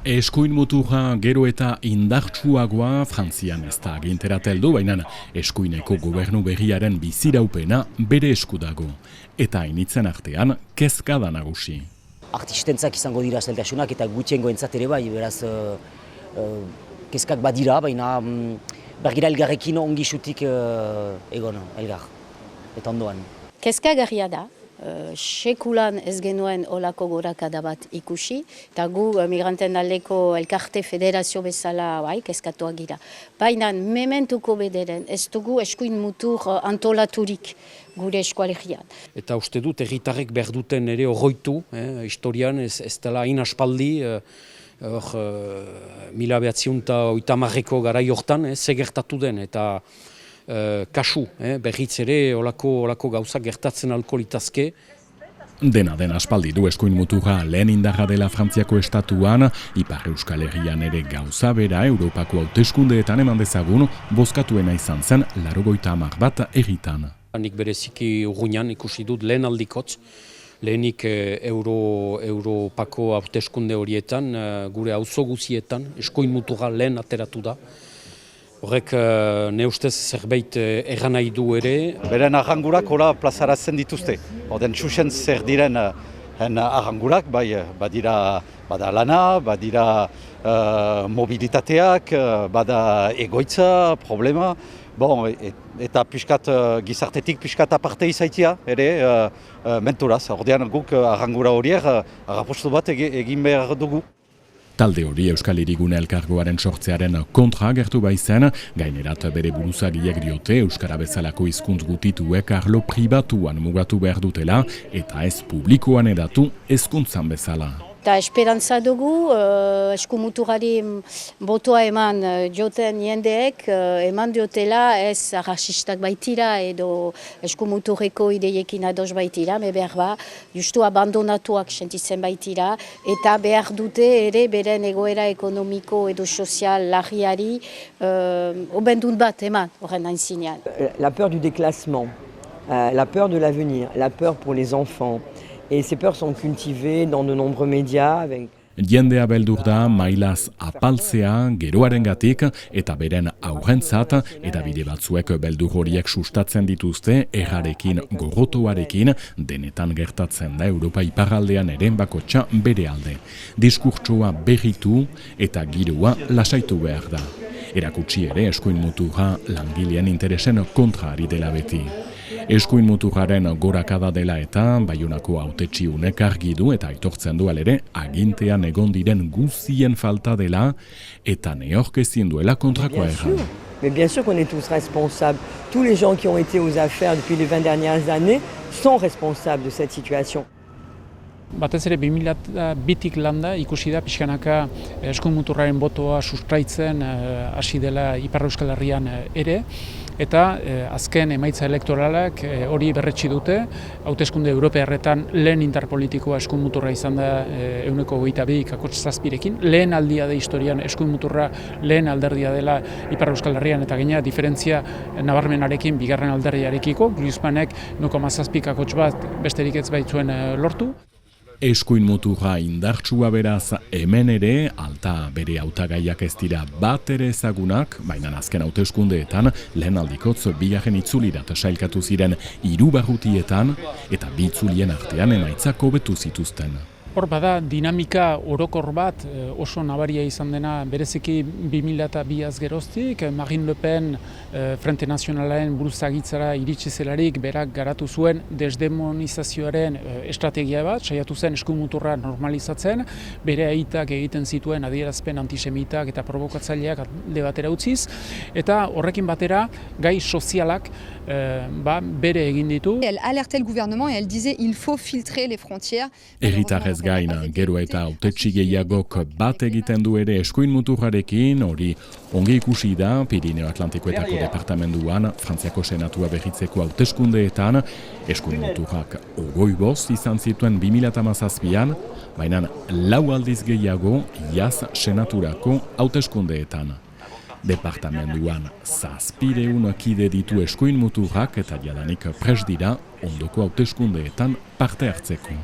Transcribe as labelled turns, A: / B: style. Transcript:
A: Eskuin muturra gero eta indartsuagoa Frantzian ez da aginterat heldu, baina eskuineko gobernu berriaren biziraupena bere esku dago. Eta hainitzen artean, kezka da nagusi.
B: Artistentzak izango dira zeltasunak eta gutxiengoentzat ere bai, beraz kezkak badira, baina bergira elgarrekin ongi xutik egon, elgar, eta ondoan.
C: Kezkagarria da. Sekulan ez genuen olako gorakada bat ikusi, eta gu migranten aldeko elkarte federazio bezala kezkatuak gira. Baina mementuko bederen ez dugu eskuin mutur antolaturik gure eskualegian.
D: Eta uste dut herritarrek behar duten ere horroitu, historian ez dela hain aspaldi, 1980ko garai hortan, ze gertatu den, eta kasu, berriz ere olako gauza gertatzen alko litazke.
A: Dena aspaldi du eskuin muturra lehen indarra dela Frantziako estatuan, Ipar Euskal Herrian ere gauza bera Europako hauteskundeetan eman dezagun, bozkatuena izan zen 90 bat herritan.
D: Nik bereziki urruñan ikusi dut lehen aldikotz, lehenik Europako hauteskunde horietan, gure auzo guzietan, eskuin muturra lehen ateratu da. Horrek ne ustez zerbait erran nahi du ere.
E: Beren arrangurak hola plazaratzen dituzte. Oden txusen zer diren arrangurak, bada lana, badira mobilitateak, bada egoitza, problema. Eta gizartetik piskat aparte izaitia ere menturaz. Ordean guk arrangura horiek arrapostu bat egin behar dugu.
A: Talde hori Euskal Hirigune Elkargoaren sortzearen kontra agertu baizen, gainerat bere buruzagiek diote Euskara bezalako hizkuntz gutituek arlo pribatuan mugatu behar dutela eta ez publikoan edatu hezkuntzan bezala.
C: Eta esperantza dugu, eskumuturari botoa eman dioten jendeek, eman diotela ez arrasistak baitira edo eskumuturreko ideiekin ados baitira, behar ba, justu abandonatuak sentitzen baitira, eta behar dute ere beren egoera ekonomiko edo sozial larriari obendun bat eman horren aintzinean.
F: La peur du déclassement, la peur de l'avenir, la peur pour les enfants. Et ces peurs sont cultivées dans de nombreux médias.
A: Jendea beldur da mailaz apaltzea geroarengatik eta beren aurrentzat edabide batzuek beldur horiek sustatzen dituzte errarekin gorrotoarekin denetan gertatzen da Europa iparraldean eren bakotxa bere alde. Diskurtsoa berritu eta giroa lasaitu behar da. Erakutsi ere eskuin muturra langileen interesen kontra ari dela beti. Eskuin muturraren gorakada dela eta Baionako hautetsiunek argi du eta aitortzen du alere agintean egon diren guztien falta dela eta neork ezin duela kontrakoa erran.
F: Mais bien sûr qu'on est tous responsables. Tous les gens qui ont été aux affaires depuis les 20 dernières années sont responsables de cette situation.
G: Batez ere 2002tik landa ikusi da pixkanaka eskuin muturraren botoa sustraitzen hasi dela Ipar Euskal Herrian ere, eta azken emaitza elektoralak hori berretsi dute, hauteskunde europearretan lehen interpolitikoa eskuin muturra izan da 22,7%, lehen aldia da historian eskuin muturra lehen alderdia dela Ipar Euskal Herrian eta gainera diferentzia nabarmenarekin bigarren alderdiarekiko, Griezmannek 0,7% bat besterik ez baitzuen lortu.
A: Eskuin muturra indartsua beraz hemen ere, alta bere hautagaiak ez dira bat ere ezagunak, baina azken hauteskundeetan lehen aldikotz bigarren itzulirat sailkatu ziren 3 barrutietan eta 2 itzulien artean emaitzak hobetu zituzten.
G: Hor bada dinamika orokor bat oso nabaria izan dena bereziki 2002 geroztik, Marine Le Pen Frente Nazionalaren buruzagitzara iritsi zelarik berak garatu zuen desdemonizazioaren estrategia bat, saiatu zen eskuin muturra normalizatzen, bere aitak egiten zituen adierazpen antisemitak eta provokatzaileak alde batera utziz, eta horrekin batera gai sozialak bere egin ditu.
H: Elle alertait le gouvernement et elle disait il faut filtrer les frontières.
A: Herritarrez gain, gero eta hautetsi gehiagok bat egiten du ere eskuin muturrarekin, hori ongi ikusi da Pirineo Atlantikoetako departamenduan Frantziako Senatua berritzeko hauteskundeetan, eskuin muturrak 25 izan zituen 2017an, baina 4 aldiz gehiago iaz Senaturako hauteskundeetan. Departamenduan 700 kide ditu eskuin muturrak eta jadanik prest dira ondoko hauteskundeetan parte hartzeko.